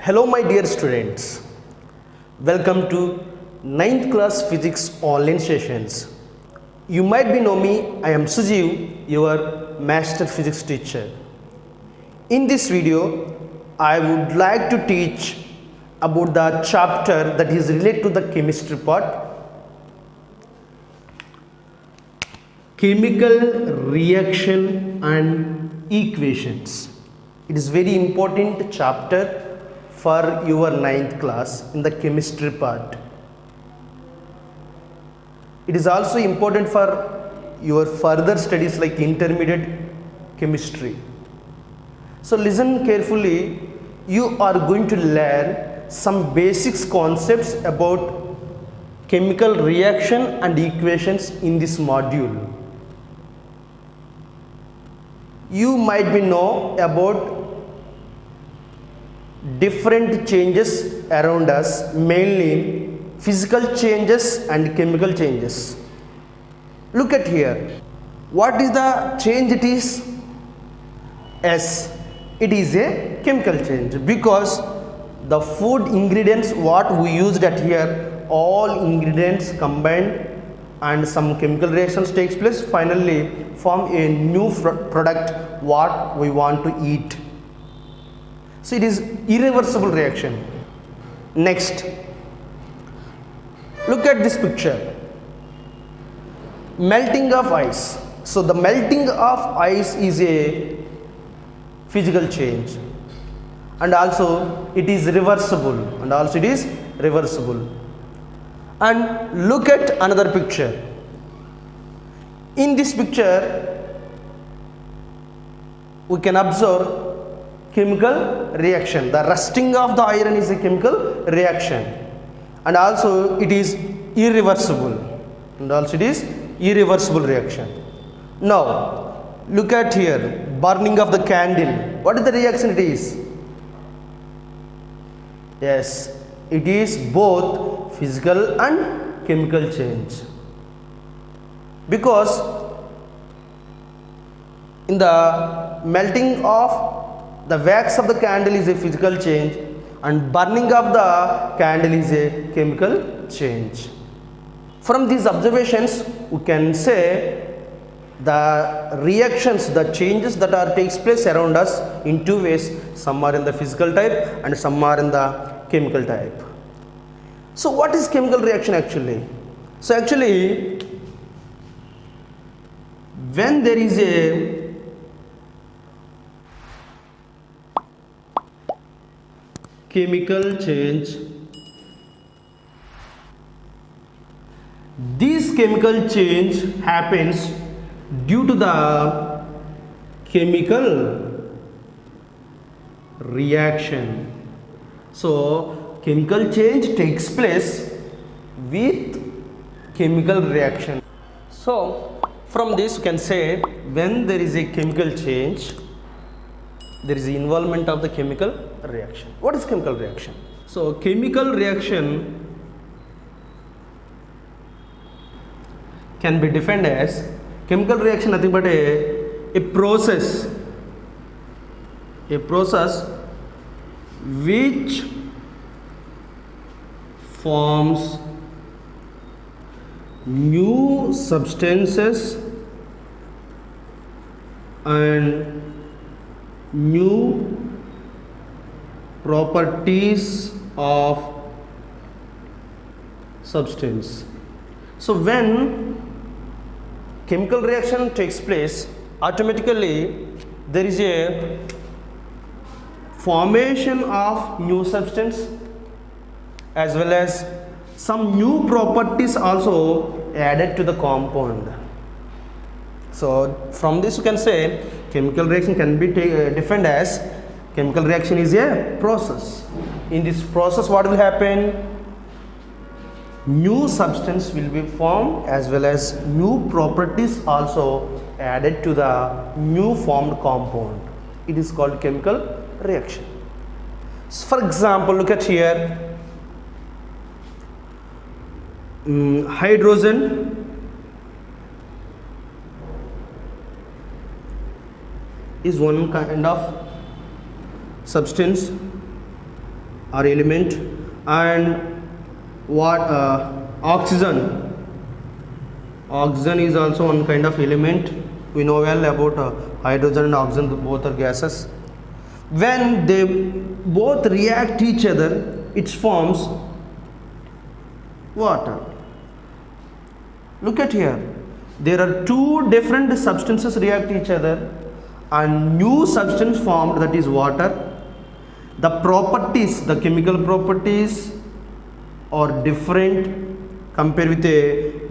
Hello my dear students, welcome to 9th class physics online sessions. You might be know me, I am Sujeev, your master physics teacher. In this video, I would like to teach about the chapter that is related to the chemistry part, chemical reaction and equations. It is very important chapter for your 9th class in the chemistry part. It is also important for your further studies like intermediate chemistry. So listen carefully, you are going to learn some basics concepts about chemical reaction and equations in this module. You might be know about different changes around us, mainly physical changes and chemical changes. Look at here. What is the change it is? Yes, it is a chemical change because the food ingredients what we used at here, all ingredients combined and some chemical reactions takes place, finally form a new product what we want to eat. So it is irreversible reaction. Next, look at this picture. Melting of ice. So the melting of ice is a physical change, and also it is reversible, And look at another picture. In this picture, we can observe chemical reaction. The rusting of the iron is a chemical reaction, and also it is irreversible, reaction. Now look at here, burning of the candle. What is the reaction it is? Yes, it is both physical and chemical change, because in the melting of the wax of the candle is a physical change and burning of the candle is a chemical change. From these observations, we can say the reactions, the changes that are takes place around us in two ways. Some are in the physical type and some are in the chemical type. So what is chemical reaction actually? So actually, when there is a chemical change, this chemical change happens due to the chemical reaction. So chemical change takes place with chemical reaction. So from this you can say, when there is a chemical change, there is the involvement of the chemical reaction. What is chemical reaction? So chemical reaction can be defined as, chemical reaction nothing but a process which forms new substances and new properties of substance. So when chemical reaction takes place, automatically there is a formation of new substance as well as some new properties also added to the compound. So from this you can say chemical reaction can be defined as, chemical reaction is a process. In this process what will happen? New substance will be formed as well as new properties also added to the new formed compound. It is called chemical reaction. So for example, look at here, hydrogen is one kind of substance or element, and what oxygen is also one kind of element. We know well about hydrogen and oxygen, both are gases. When they both react each other, it forms water. Look at here, there are two different substances react each other and new substance formed, that is water. The properties, the chemical properties are different compared with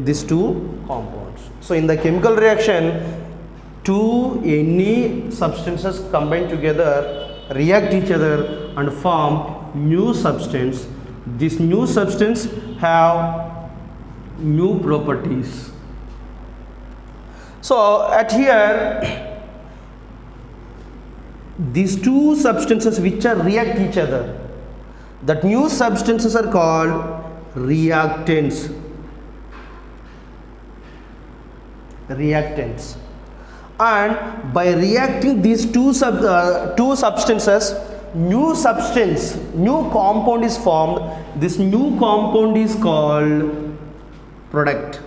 these two compounds. So in the chemical reaction, any substances combine together, react each other and form new substance. This new substance have new properties. So at here, these two substances which are react each other, that new substances are called reactants. And by reacting these two substances, new compound is formed. This new compound is called product.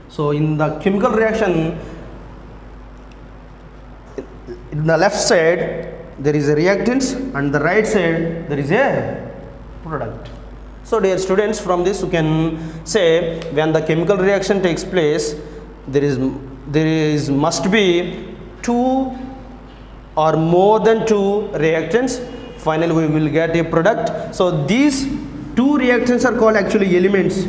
So in the chemical reaction, in the left side there is a reactants and the right side there is a product. So dear students, from this you can say, when the chemical reaction takes place, there must be two or more than two reactants. Finally we will get a product. So these two reactants are called actually elements,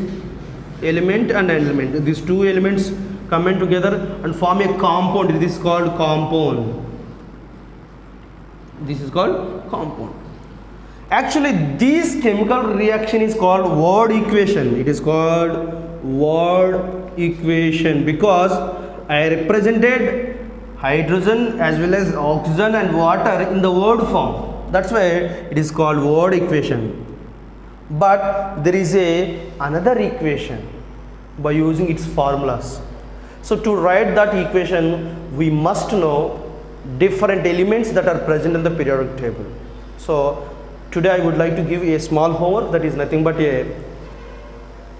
element and element. These two elements combine together and form a compound. This is called compound. Actually this chemical reaction is called word equation. It is called word equation because I represented hydrogen as well as oxygen and water in the word form. That's why it is called word equation. But there is another equation by using its formulas. So to write that equation, we must know different elements that are present in the periodic table. So today I would like to give a small homework, that is nothing but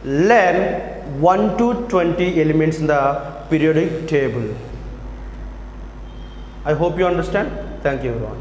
learn 1 to 20 elements in the periodic table. I hope you understand. Thank you everyone.